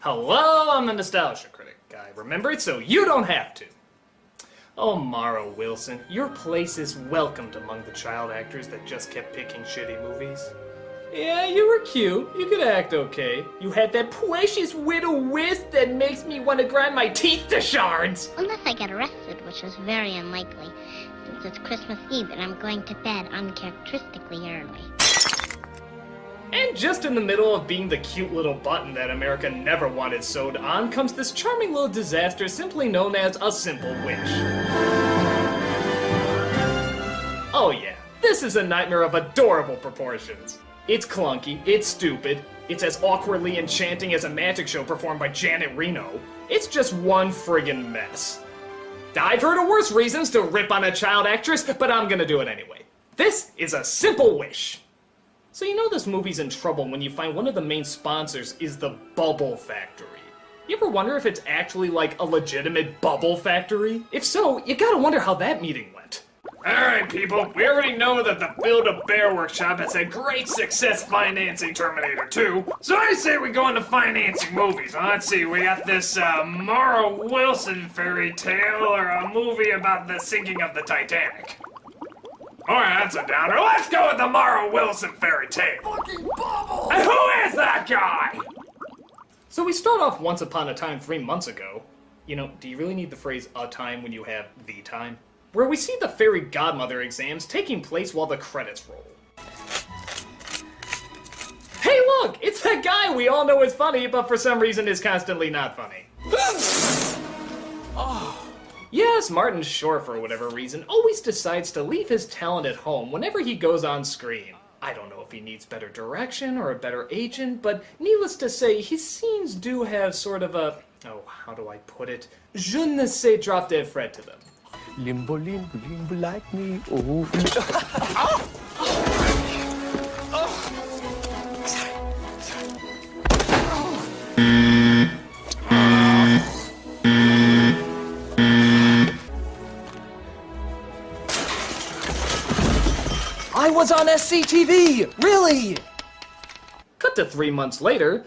Hello, I'm the Nostalgia Critic. I remember it so you don't have to. Oh, Mara Wilson, your place is welcomed among the child actors that just kept picking shitty movies. Yeah, you were cute. You could act okay. You had that precious little wisp that makes me want to grind my teeth to shards. Unless I get arrested, which is very unlikely, since it's Christmas Eve and I'm going to bed uncharacteristically early. And just in the middle of being the cute little button that America never wanted sewed on comes this charming little disaster simply known as a simple wish. Oh yeah, this is a nightmare of adorable proportions. It's clunky, it's stupid, it's as awkwardly enchanting as a magic show performed by Janet Reno. It's just one friggin' mess. I've heard of worse reasons to rip on a child actress, but I'm gonna do it anyway. This is a simple wish. So you know this movie's in trouble when you find one of the main sponsors is the Bubble Factory. You ever wonder if it's actually like a legitimate bubble factory? If so, you gotta wonder how that meeting went. Alright people, we already know that the Build-A-Bear Workshop has had great success financing Terminator 2, so I say we go into financing movies. Let's see, we got this Mara Wilson fairy tale or a movie about the sinking of the Titanic. Alright, that's a downer. Let's go with the Mara Wilson fairy tale. Fucking bubble! And who is that guy? So we start off Once Upon a Time 3 months ago. You know, do you really need the phrase a time when you have the time? Where we see the fairy godmother exams taking place while the credits roll. Hey look, it's that guy we all know is funny, but for some reason is constantly not funny. Yes, Martin Short, for whatever reason, always decides to leave his talent at home whenever he goes on screen. I don't know if he needs better direction or a better agent, but needless to say, his scenes do have sort of a, oh, how do I put it? Je ne sais drop dead Fred to them. Limbo, limbo, limbo like me. Oh. I was on SCTV! Really? Cut to 3 months later,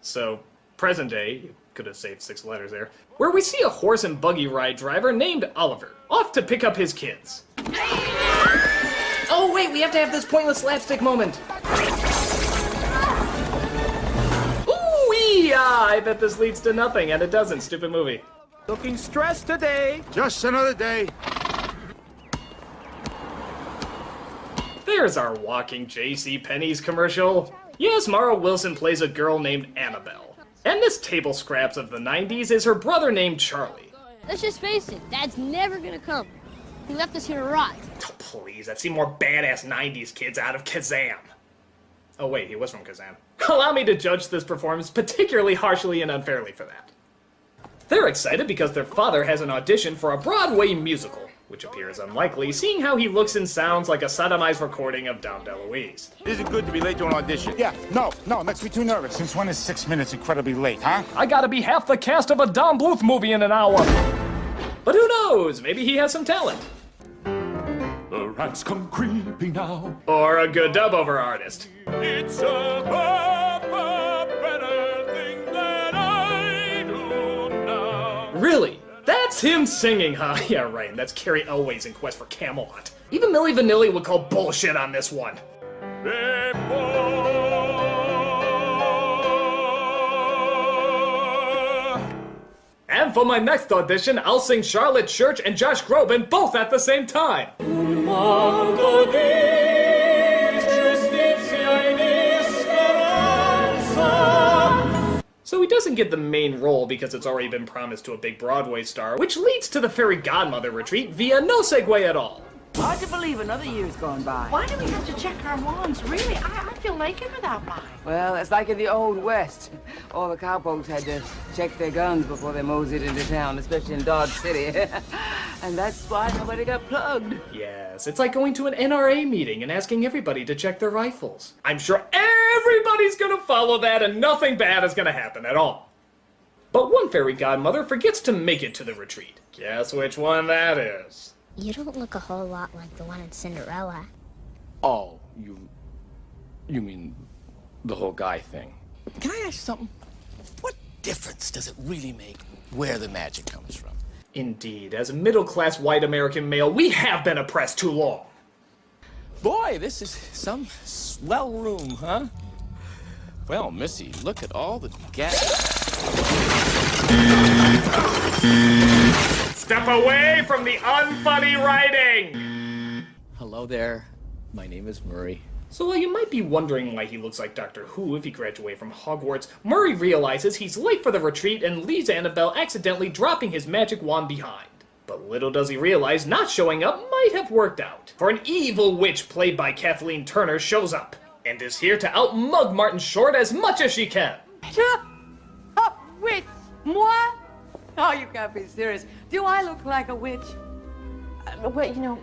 so present day, you could have saved 6 letters there, where we see a horse and buggy ride driver named Oliver, off to pick up his kids. Oh wait, we have to have this pointless slapstick moment. Ooh-wee! I bet this leads to nothing, and it doesn't. Stupid movie. Looking stressed today. Just another day. There's our walking J.C. Penney's commercial. Yes, Mara Wilson plays a girl named Annabelle. And this table scraps of the 90s is her brother named Charlie. Let's just face it, Dad's never gonna come. He left us here to rot. Oh, please, I've seen more badass 90s kids out of Kazam. Oh wait, he was from Kazam. Allow me to judge this performance particularly harshly and unfairly for that. They're excited because their father has an audition for a Broadway musical, which appears unlikely, seeing how he looks and sounds like a sodomized recording of Dom DeLuise. It isn't good to be late to an audition. Yeah, no, it makes me too nervous. Since when is 6 minutes incredibly late, huh? I gotta be half the cast of a Don Bluth movie in an hour. But who knows? Maybe he has some talent. The rats come creeping now. Or a good dub-over artist. It's a better thing that I do now. Really? That's him singing, huh? Yeah, right, and that's Carrie Elways in Quest for Camelot. Even Milli Vanilli would call bullshit on this one. And for my next audition, I'll sing Charlotte Church and Josh Groban both at the same time. So he doesn't get the main role because it's already been promised to a big Broadway star, which leads to the fairy godmother retreat via no segue at all. Hard to believe another year's gone by. Why do we have to check our wands? Really, I feel naked without mine. Well, it's like in the Old West. All the cowpokes had to check their guns before they moseyed into town, especially in Dodge City. And that's why nobody got plugged. Yes, it's like going to an NRA meeting and asking everybody to check their rifles. I'm sure everybody's gonna follow that and nothing bad is gonna happen at all. But one fairy godmother forgets to make it to the retreat. Guess which one that is? You don't look a whole lot like the one in Cinderella. Oh, you mean the whole guy thing? Can I ask you something? difference does it really make where the magic comes from? Indeed, as a middle-class white American male, we have been oppressed too long. Boy, this is some swell room, huh? Well, Missy, look at all the gas. Step away from the unfunny writing! Hello there. My name is Murray. So while you might be wondering why he looks like Doctor Who if he graduated from Hogwarts, Murray realizes he's late for the retreat and leaves Annabelle accidentally dropping his magic wand behind. But little does he realize not showing up might have worked out, for an evil witch played by Kathleen Turner shows up, and is here to outmug Martin Short as much as she can. A witch? Moi? Oh, you can't be serious. Do I look like a witch? Well, you know,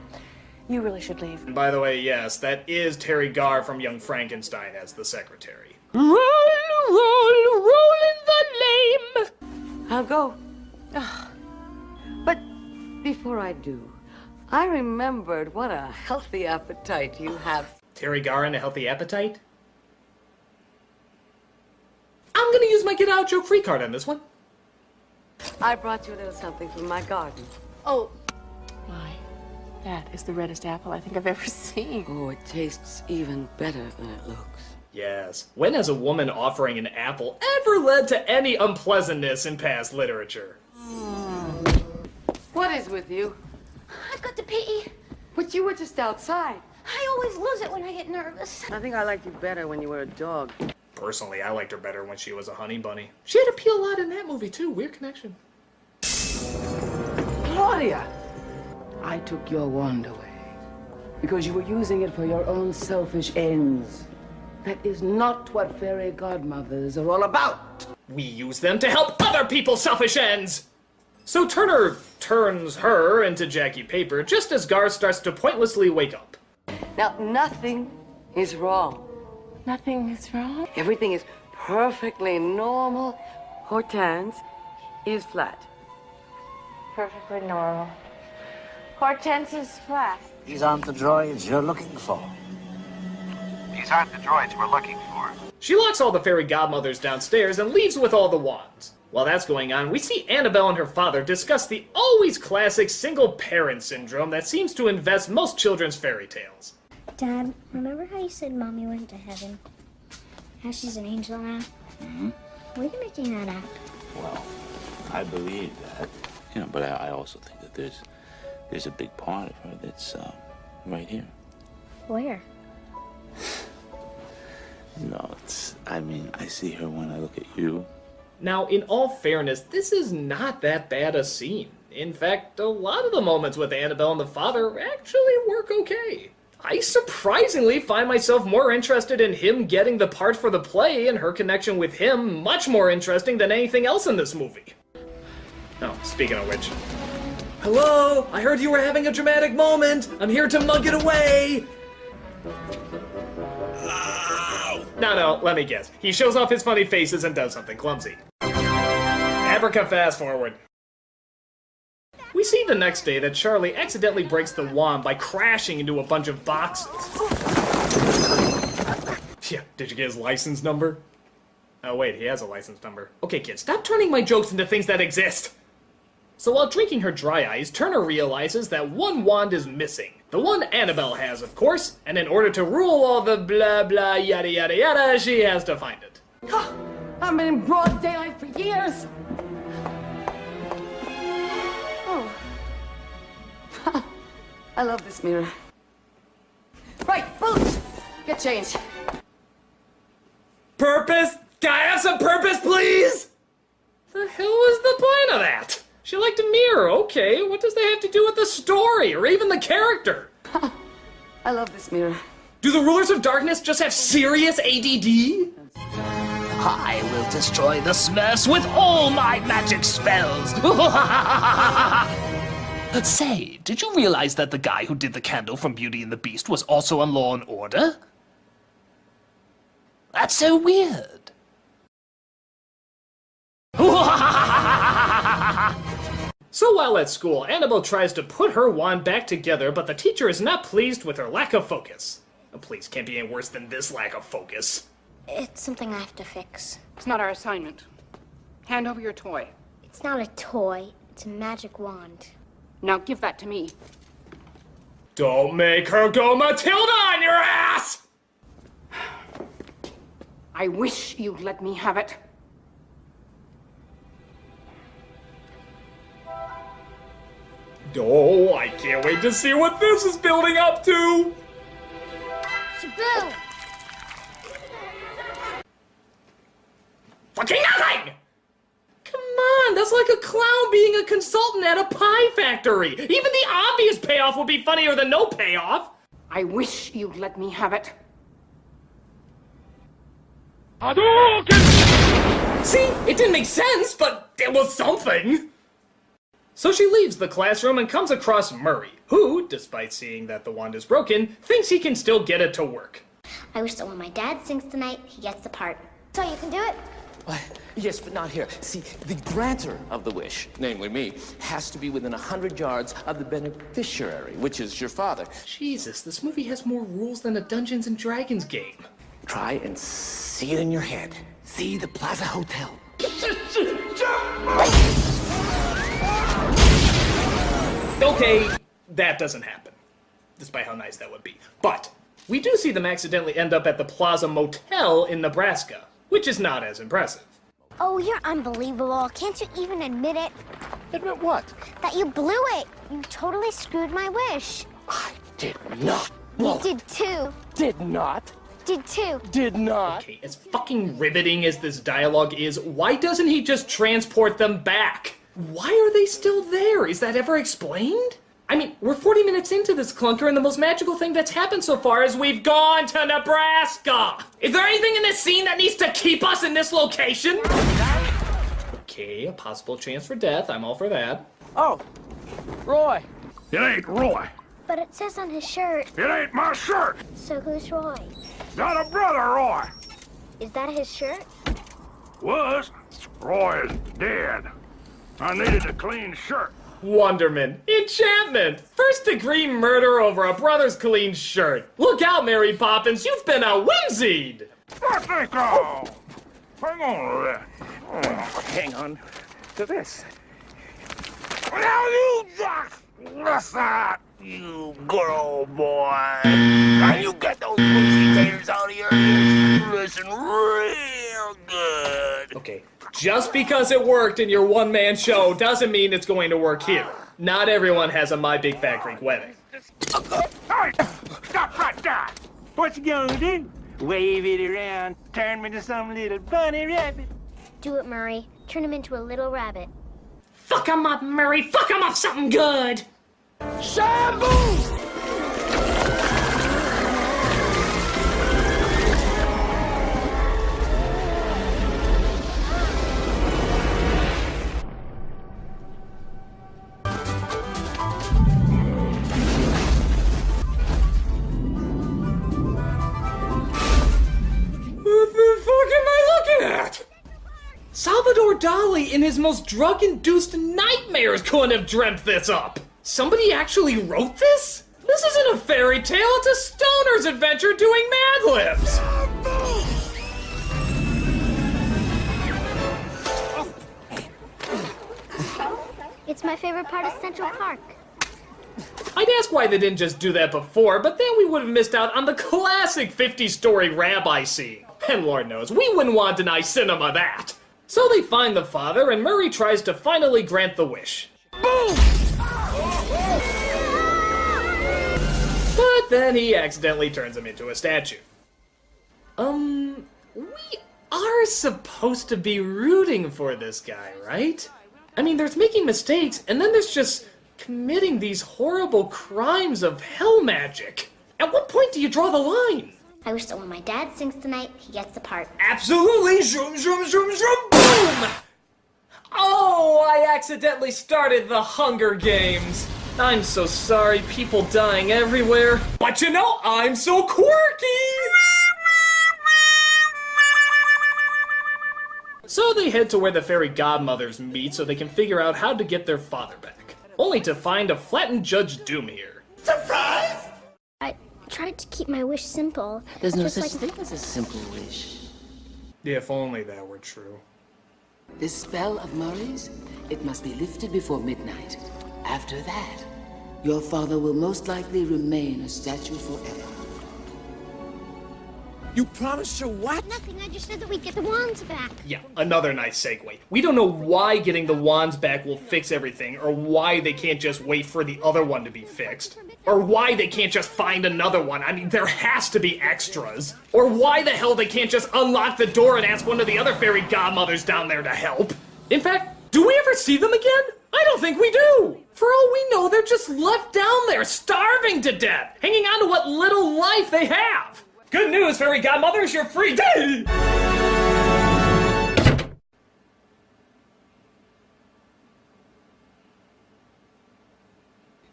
you really should leave. And by the way, yes, that is Terry Garr from Young Frankenstein as the secretary. Roll, roll, roll in the lame. I'll go. But before I do, I remembered what a healthy appetite you have. Terry Garr and a healthy appetite? I'm gonna use my get out joke free card on this one. I brought you a little something from my garden. Oh, my. That is the reddest apple I think I've ever seen. Oh, it tastes even better than it looks. Yes. When has a woman offering an apple ever led to any unpleasantness in past literature? What is with you? I've got to pee. But you were just outside. I always lose it when I get nervous. I think I liked you better when you were a dog. Personally, I liked her better when she was a honey bunny. She had to pee a lot in that movie, too. Weird connection. Claudia! I took your wand away because you were using it for your own selfish ends. That is not what fairy godmothers are all about. We use them to help other people's selfish ends! So Turner turns her into Jackie Paper just as Gar starts to pointlessly wake up. Now, nothing is wrong. Nothing is wrong. Everything is perfectly normal. Hortense is flat. Perfectly normal. Hortense is flat. These aren't the droids you're looking for. These aren't the droids we're looking for. She locks all the fairy godmothers downstairs and leaves with all the wands. While that's going on, we see Annabelle and her father discuss the always classic single parent syndrome that seems to invest most children's fairy tales. Dad, remember how you said Mommy went to heaven? How she's an angel now? Mm-hmm. Where are you making that up? Well, I believe that, but I also think that there's a big part of her that's right here. Where? No, I see her when I look at you. Now, in all fairness, this is not that bad a scene. In fact, a lot of the moments with Annabelle and the father actually work okay. I surprisingly find myself more interested in him getting the part for the play and her connection with him much more interesting than anything else in this movie. Oh, speaking of which. Hello? I heard you were having a dramatic moment. I'm here to mug it away. No, let me guess. He shows off his funny faces and does something clumsy. Abraca fast forward. We see the next day that Charlie accidentally breaks the wand by crashing into a bunch of boxes. Yeah, did you get his license number? Oh wait, he has a license number. Okay kids, stop turning my jokes into things that exist! So while drinking her dry ice, Turner realizes that one wand is missing. The one Annabelle has, of course, and in order to rule all the blah blah yada yada yada, she has to find it. I've been in broad daylight for years. Oh. I love this mirror. Right, boots! Get changed. Purpose? Can I have some purpose, please? The hell was the point of that? She liked a mirror, okay. What does that have to do with the story, or even the character? I love this mirror. Do the rulers of darkness just have serious ADD? I will destroy the Smurfs with all my magic spells. Say, did you realize that the guy who did the candle from Beauty and the Beast was also on Law and Order? That's so weird. So while at school, Annabelle tries to put her wand back together, but the teacher is not pleased with her lack of focus. Oh, please, can't be any worse than this lack of focus. It's something I have to fix. It's not our assignment. Hand over your toy. It's not a toy. It's a magic wand. Now give that to me. Don't make her go Matilda on your ass! I wish you'd let me have it. Oh, I can't wait to see what this is building up to! Shaboo! Fucking nothing! Come on, that's like a clown being a consultant at a pie factory. Even the obvious payoff would be funnier than no payoff. I wish you'd let me have it. See, it didn't make sense, but it was something. So she leaves the classroom and comes across Murray, who, despite seeing that the wand is broken, thinks he can still get it to work. I wish that when my dad sings tonight, he gets the part. So you can do it? Yes, but not here. See, the grantor of the wish, namely me, has to be within 100 yards of the beneficiary, which is your father. Jesus, this movie has more rules than a Dungeons and Dragons game. Try and see it in your head. See the Plaza Hotel. Okay, that doesn't happen, despite how nice that would be. But we do see them accidentally end up at the Plaza Motel in Nebraska, which is not as impressive. Oh, you're unbelievable. Can't you even admit it? Admit what? That you blew it. You totally screwed my wish. I did not. You did too. Did not. Did too. Did not. Okay, as fucking riveting as this dialogue is, why doesn't he just transport them back? Why are they still there? Is that ever explained? I mean, we're 40 minutes into this clunker, and the most magical thing that's happened so far is we've gone to Nebraska! Is there anything in this scene that needs to keep us in this location? Okay, a possible chance for death. I'm all for that. Oh, Roy. It ain't Roy. But it says on his shirt. It ain't my shirt. So who's Roy? Got a brother, Roy. Is that his shirt? Was. Roy is dead. I needed a clean shirt. Wonderment. Enchantment. First-degree murder over a brother's clean shirt. Look out, Mary Poppins. You've been a whimsied. What they call? Hang on to that. Hang on to this. Now you just listen, you good old boy. Now you get those pussy taters out of your ears. Listen real good. Okay, just because it worked in your one-man show doesn't mean it's going to work here. Not everyone has a My Big Fat Greek Wedding. Hey, stop right there. What you gonna do? Wave it around, turn me into some little bunny rabbit. Do it, Murray. Turn him into a little rabbit. Fuck him up, Murray. Fuck him up something good. Shampoo! What the fuck am I looking at? Salvador Dali in his most drug-induced nightmares couldn't have dreamt this up. Somebody actually wrote this? This isn't a fairy tale, it's a stoner's adventure doing Mad Libs. It's my favorite part of Central Park. I'd ask why they didn't just do that before, but then we would have missed out on the classic 50-story rabbi scene. And Lord knows, we wouldn't want to deny cinema that. So they find the father, and Murray tries to finally grant the wish. Boom! But then he accidentally turns him into a statue. We are supposed to be rooting for this guy, right? I mean, there's making mistakes, and then there's just committing these horrible crimes of hell magic. At what point do you draw the line? I wish that when my dad sings tonight, he gets the part. Absolutely! Zoom, zoom, zoom, zoom, boom! Oh, I accidentally started the Hunger Games. I'm so sorry, people dying everywhere. But you know, I'm so quirky! So they head to where the fairy godmothers meet so they can figure out how to get their father back. Only to find a flattened Judge Doom here. Surprise! I tried to keep my wish simple. There's no just such like... thing as a simple wish. If only that were true. This spell of Murray's, it must be lifted before midnight. After that, your father will most likely remain a statue forever. You promised her what? Nothing, I just said that we'd get the wands back. Yeah, another nice segue. We don't know why getting the wands back will fix everything, or why they can't just wait for the other one to be fixed, or why they can't just find another one. I mean, there has to be extras. Or why the hell they can't just unlock the door and ask one of the other fairy godmothers down there to help. In fact, do we ever see them again? I don't think we do. For all we know, they're just left down there, starving to death, hanging on to what little life they have. Good news, fairy godmothers, you're free.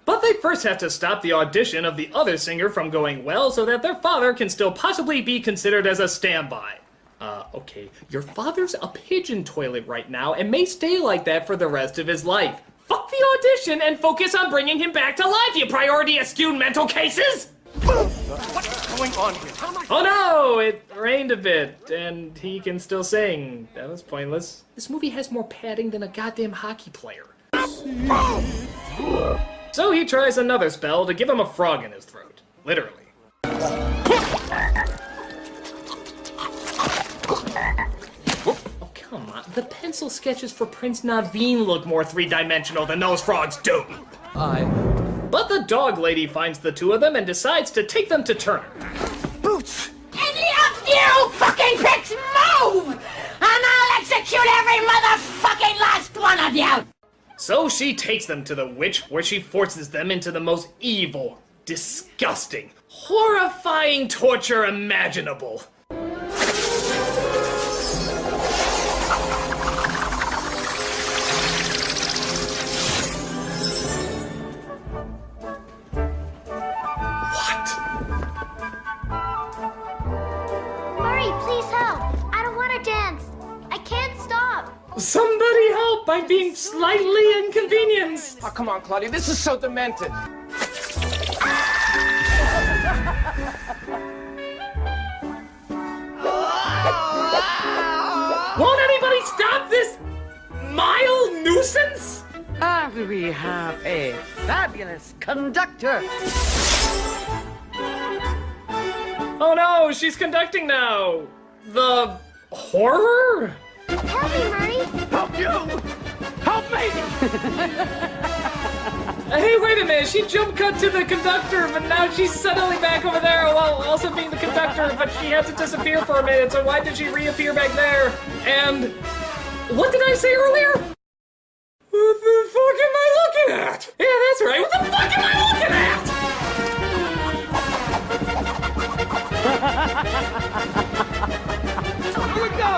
But they first have to stop the audition of the other singer from going well so that their father can still possibly be considered as a standby. Okay, your father's a pigeon toilet right now and may stay like that for the rest of his life. Fuck the audition and focus on bringing him back to life, you priority-skewed mental cases! What's going on here? Oh no, it rained a bit, and he can still sing. That was pointless. This movie has more padding than a goddamn hockey player. So he tries another spell to give him a frog in his throat. Literally. Oh, come on. The pencil sketches for Prince Naveen look more three-dimensional than those frogs do. But the dog lady finds the two of them and decides to take them to Turner. Boots! Any of you fucking pricks move! And I'll execute every motherfucking last one of you! So she takes them to the witch, where she forces them into the most evil, disgusting, horrifying torture imaginable. Somebody help! I'm being slightly inconvenienced! Oh, come on, Claudia. This is so demented. Won't anybody stop this mild nuisance? And we have a fabulous conductor. Oh no, she's conducting now! The horror? Help me, Murray! Help you! Help me! Hey, wait a minute, she jump cut to the conductor, but now she's suddenly back over there while also being the conductor, but she had to disappear for a minute, so why did she reappear back there? And what did I say earlier? What the fuck am I looking at? Yeah, that's right, what the fuck am I looking at? Here we go!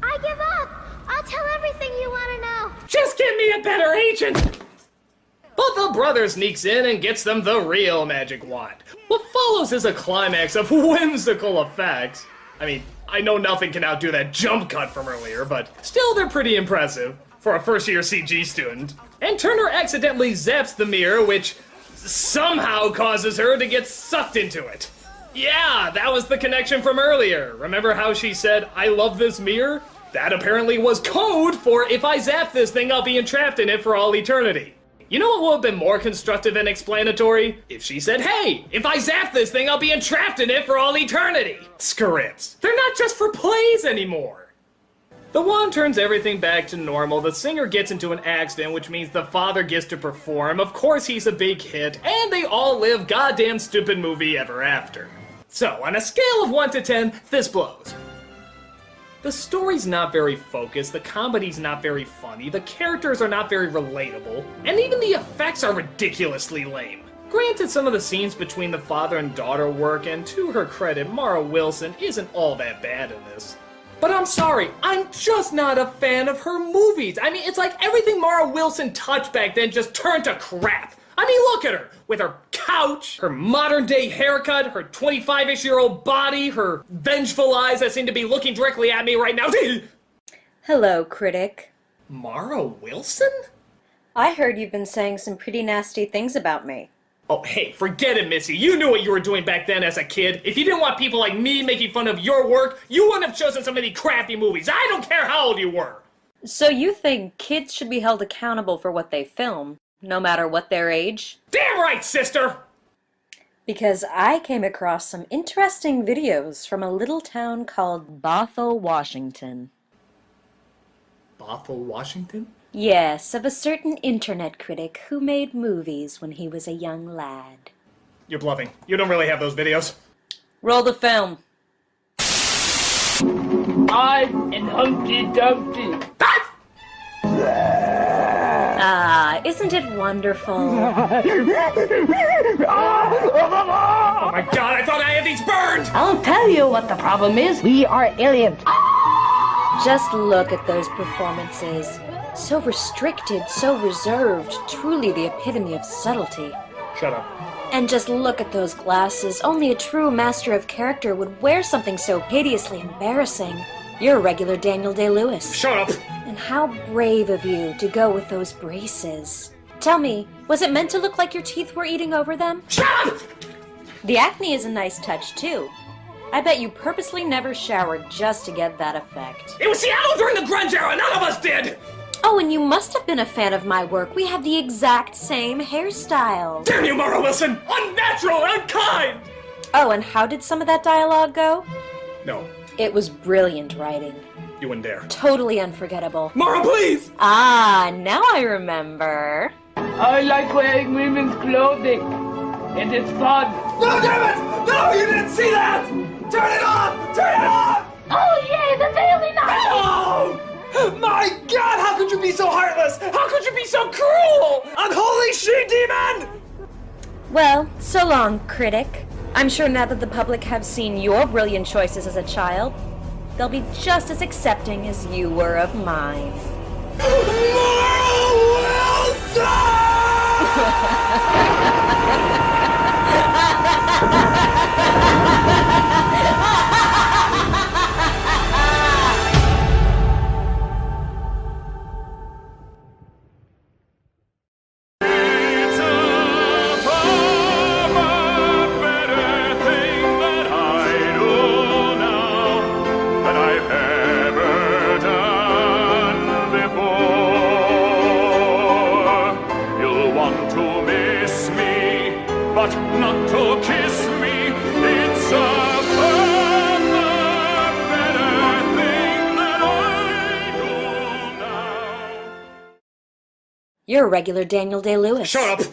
I give up! I'll tell everything you want to know. Just get me a better agent! But the brother sneaks in and gets them the real magic wand. What follows is a climax of whimsical effects. I mean, I know nothing can outdo that jump cut from earlier, but still they're pretty impressive for a first-year CG student. And Turner accidentally zaps the mirror, which somehow causes her to get sucked into it. Yeah, that was the connection from earlier. Remember how she said, "I love this mirror"? That apparently was code for, if I zap this thing, I'll be entrapped in it for all eternity. You know what would have been more constructive and explanatory? If she said, "Hey, if I zap this thing, I'll be entrapped in it for all eternity." Scripts. They're not just for plays anymore. The wand turns everything back to normal. The singer gets into an accident, which means the father gets to perform. Of course he's a big hit, and they all live goddamn stupid movie ever after. So, on a scale of 1 to 10, this blows. The story's not very focused, the comedy's not very funny, the characters are not very relatable, and even the effects are ridiculously lame. Granted, some of the scenes between the father and daughter work, and to her credit, Mara Wilson isn't all that bad in this. But I'm sorry, I'm just not a fan of her movies. I mean, it's like everything Mara Wilson touched back then just turned to crap. I mean, look at her, with her couch, her modern-day haircut, her 25-ish-year-old body, her vengeful eyes that seem to be looking directly at me right now. Hello, Critic. Mara Wilson? I heard you've been saying some pretty nasty things about me. Oh, hey, forget it, Missy. You knew what you were doing back then as a kid. If you didn't want people like me making fun of your work, you wouldn't have chosen so many crappy movies. I don't care how old you were. So you think kids should be held accountable for what they film, no matter what their age? Damn right, sister! Because I came across some interesting videos from a little town called Bothell, Washington. Bothell, Washington? Yes, of a certain internet critic who made movies when he was a young lad. You're bluffing. You don't really have those videos. Roll the film. I'm in Humpty Dumpty. Ah, isn't it wonderful? Oh my god, I thought I had these burned! I'll tell you what the problem is. We are aliens. Just look at those performances. So restricted, so reserved, truly the epitome of subtlety. Shut up. And just look at those glasses. Only a true master of character would wear something so hideously embarrassing. You're a regular Daniel Day-Lewis. Shut up! And how brave of you to go with those braces. Tell me, was it meant to look like your teeth were eating over them? Shut up! The acne is a nice touch, too. I bet you purposely never showered just to get that effect. It was Seattle during the grunge era! None of us did! Oh, and you must have been a fan of my work. We have the exact same hairstyle. Damn you, Mara Wilson! Unnatural, unkind! Oh, and how did some of that dialogue go? No, It was brilliant writing. you wouldn't dare. Totally unforgettable. Mara, please! Ah, now I remember. I like wearing women's clothing. It is fun. No, damn it! No, you didn't see that! Turn it off! Turn it off! Oh, yay, the Daily Night! Oh! My god, how could you be so heartless? How could you be so cruel? Unholy she-demon! Well, so long, critic. I'm sure now that the public have seen your brilliant choices as a child, they'll be just as accepting as you were of mine. Mara but not to kiss me. It's a far better thing that I do now. You're a regular Daniel Day-Lewis. Shut up!